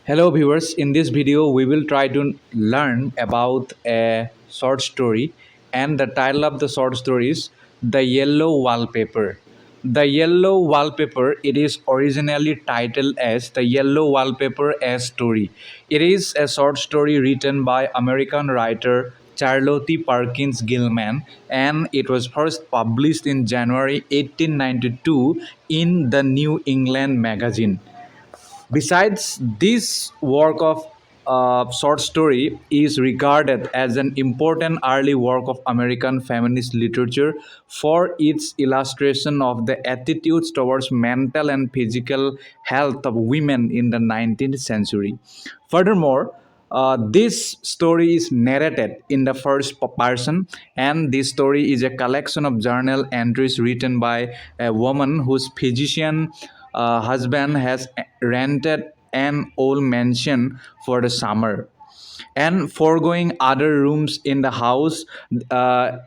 Hello viewers, in this video we will try to learn about a short story, and the title of the short story is The Yellow Wallpaper. The Yellow Wallpaper, it is originally titled as The Yellow Wallpaper a Story. It is a short story written by American writer Charlotte Perkins Gilman, and it was first published in January 1892 in the New England magazine. Besides, this work of short story is regarded as an important early work of American feminist literature for its illustration of the attitudes towards mental and physical health of women in the 19th century. Furthermore, this story is narrated in the first person, and this story is a collection of journal entries written by a woman whose physician husband has rented an old mansion for the summer and foregoing other rooms in the house. The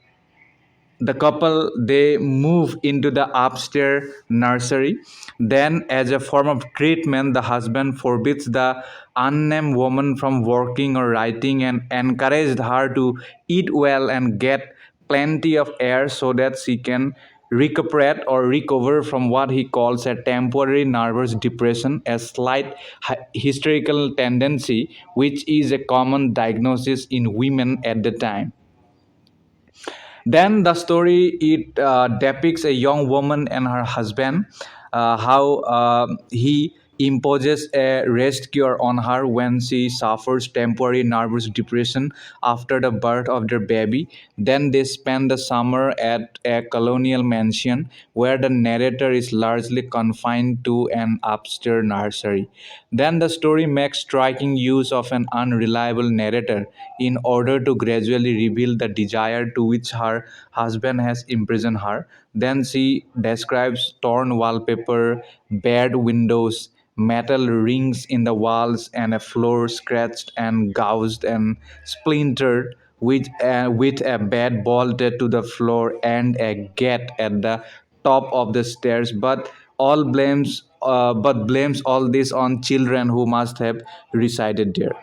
couple, they move into the upstairs nursery. Then, as a form of treatment, the husband forbids the unnamed woman from working or writing and encouraged her to eat well and get plenty of air so that she can recuperate or recover from what he calls a temporary nervous depression, a slight hysterical tendency, which is a common diagnosis in women at the time. Then the story, it depicts a young woman and her husband, how he imposes a rest cure on her when she suffers temporary nervous depression after the birth of their baby. Then they spend the summer at a colonial mansion where the narrator is largely confined to an upstairs nursery. Then the story makes striking use of an unreliable narrator in order to gradually reveal the desire to which her husband has imprisoned her. Then she describes torn wallpaper, bad windows, metal rings in the walls, and a floor scratched and gouged and splintered, with a bed bolted to the floor and a gate at the top of the stairs. But blames all this on children who must have resided there.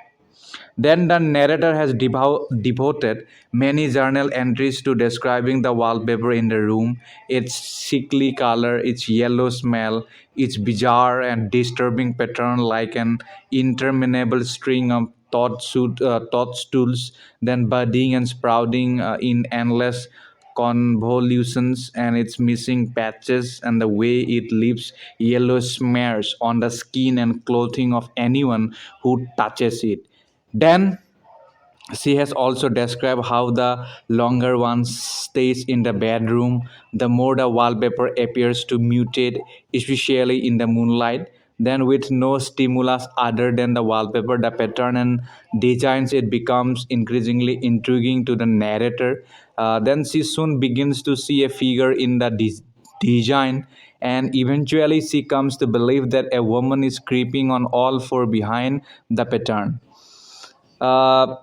Then the narrator has devoted many journal entries to describing the wallpaper in the room, its sickly color, its yellow smell, its bizarre and disturbing pattern like an interminable string of toadstools, then budding and sprouting in endless convolutions, and its missing patches, and the way it leaves yellow smears on the skin and clothing of anyone who touches it. Then she has also described how the longer one stays in the bedroom, the more the wallpaper appears to mutate, especially in the moonlight. Then, with no stimulus other than the wallpaper, the pattern and designs, it becomes increasingly intriguing to the narrator. Then she soon begins to see a figure in the design, and eventually she comes to believe that a woman is creeping on all four behind the pattern. Uh,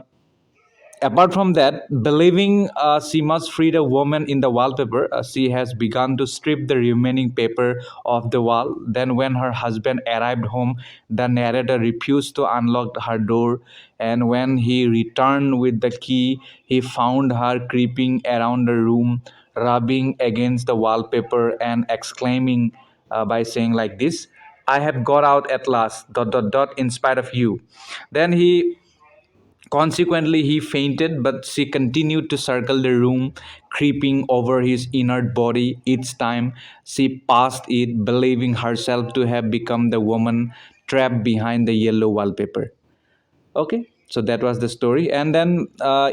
Apart from that, believing she must free the woman in the wallpaper, she has begun to strip the remaining paper off the wall. Then, when her husband arrived home, the narrator refused to unlock her door. And when he returned with the key, he found her creeping around the room, rubbing against the wallpaper and exclaiming by saying like this, "I have got out at last, dot dot dot, in spite of you." Then he Consequently, he fainted, but she continued to circle the room, creeping over his inert body each time she passed it, believing herself to have become the woman trapped behind the yellow wallpaper. Okay, so that was the story. And then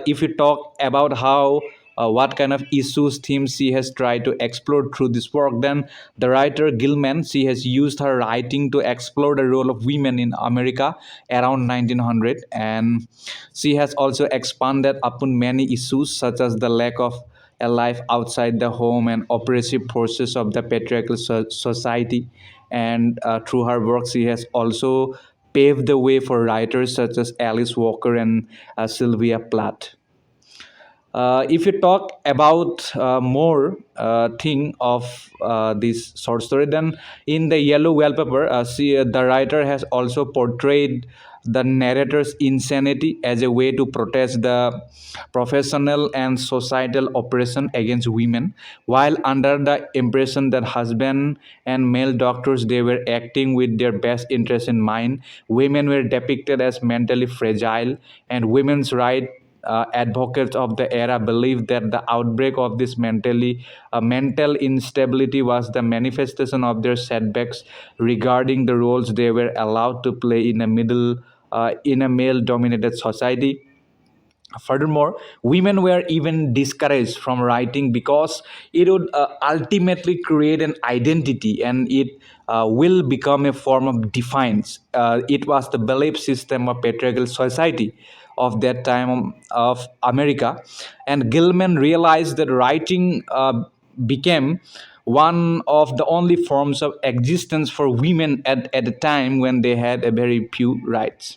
if you talk about how what kind of issues themes she has tried to explore through this work, then the writer Gilman, she has used her writing to explore the role of women in America around 1900, and she has also expanded upon many issues such as the lack of a life outside the home and oppressive forces of the patriarchal society. And through her work, she has also paved the way for writers such as Alice Walker and Sylvia Plath. If you talk about more thing of this short story, then in the yellow wallpaper, the writer has also portrayed the narrator's insanity as a way to protest the professional and societal oppression against women, while under the impression that husband and male doctors they were acting with their best interest in mind. Women were depicted as mentally fragile, and women's rights advocates of the era believed that the outbreak of this mental instability was the manifestation of their setbacks regarding the roles they were allowed to play in a male dominated society. Furthermore, women were even discouraged from writing because it would ultimately create an identity, and it will become a form of defiance. It was the belief system of patriarchal society of that time of America. And Gilman realized that writing became one of the only forms of existence for women at a time when they had a very few rights.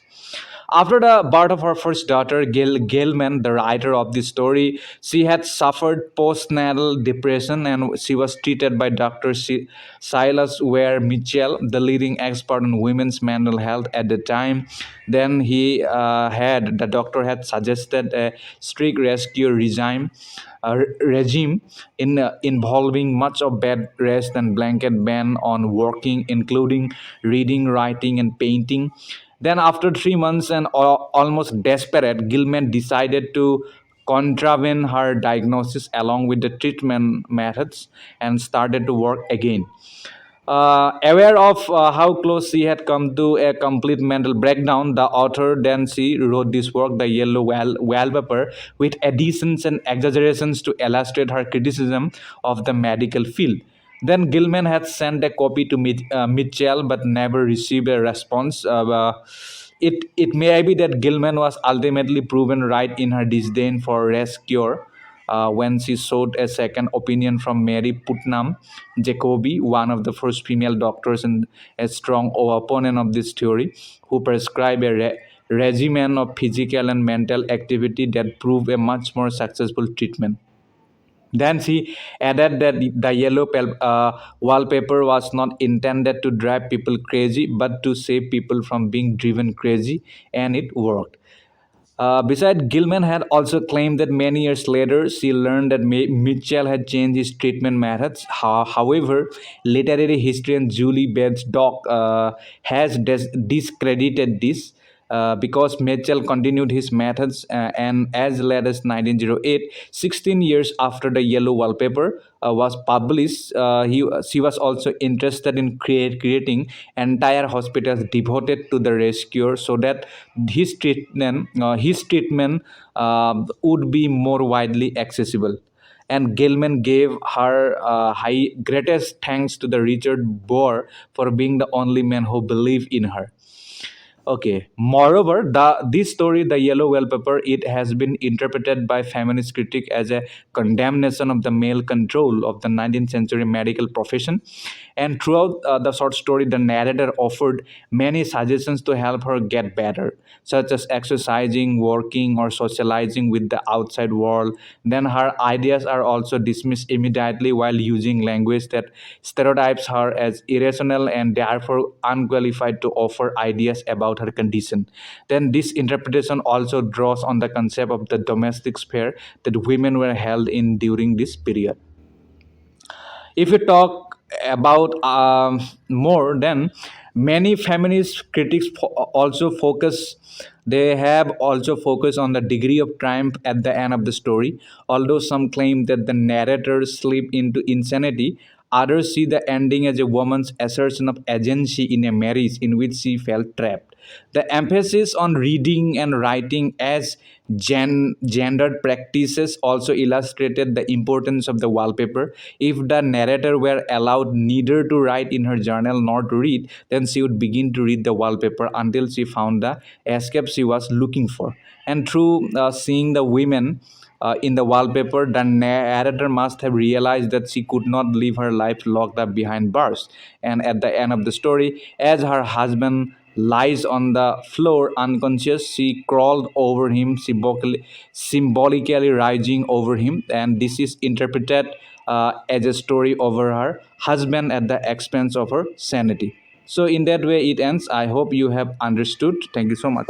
After the birth of her first daughter, Gilman, the writer of the story, she had suffered postnatal depression, and she was treated by Dr. Silas Ware Mitchell, the leading expert on women's mental health at the time. Then the doctor had suggested a strict rescue regime involving much of bed rest and blanket ban on working, including reading, writing, and painting. Then, after 3 months and almost desperate, Gilman decided to contravene her diagnosis along with the treatment methods and started to work again. Aware of how close she had come to a complete mental breakdown, the author then she wrote this work, The Yellow Wallpaper, with additions and exaggerations to illustrate her criticism of the medical field. Then Gilman had sent a copy to Mitchell but never received a response. It may be that Gilman was ultimately proven right in her disdain for rescue when she sought a second opinion from Mary Putnam Jacobi, one of the first female doctors and a strong opponent of this theory, who prescribed a regimen of physical and mental activity that proved a much more successful treatment. Then she added that the wallpaper was not intended to drive people crazy, but to save people from being driven crazy, and it worked. Besides, Gilman had also claimed that many years later she learned that Mitchell had changed his treatment methods. However, literary historian Julie Bates Dock has discredited this. Because Mitchell continued his methods, and as late as 1908, 16 years after the Yellow Wallpaper was published, she was also interested in creating entire hospitals devoted to the rescuer, so that his treatment would be more widely accessible. And Gilman gave her high greatest thanks to the Richard Bohr for being the only man who believed in her. Okay. Moreover, this story, The Yellow Wallpaper, it has been interpreted by feminist critics as a condemnation of the male control of the 19th century medical profession. And throughout the short story, the narrator offered many suggestions to help her get better, such as exercising, working, or socializing with the outside world. Then her ideas are also dismissed immediately while using language that stereotypes her as irrational and therefore unqualified to offer ideas about her condition. Then this interpretation also draws on the concept of the domestic sphere that women were held in during this period. If you talk about more, then many feminist critics also focus on the degree of triumph at the end of the story. Although some claim that the narrator slipped into insanity, others see the ending as a woman's assertion of agency in a marriage in which she felt trapped. The emphasis on reading and writing as gendered practices also illustrated the importance of the wallpaper. If the narrator were allowed neither to write in her journal nor to read, then she would begin to read the wallpaper until she found the escape she was looking for. And through seeing the women in the wallpaper, the narrator must have realized that she could not live her life locked up behind bars. And at the end of the story, as her husband lies on the floor unconscious. She crawled over him, symbolically rising over him, and this is interpreted as a story over her husband at the expense of her sanity. So, in that way, it ends. I hope you have understood. Thank you so much.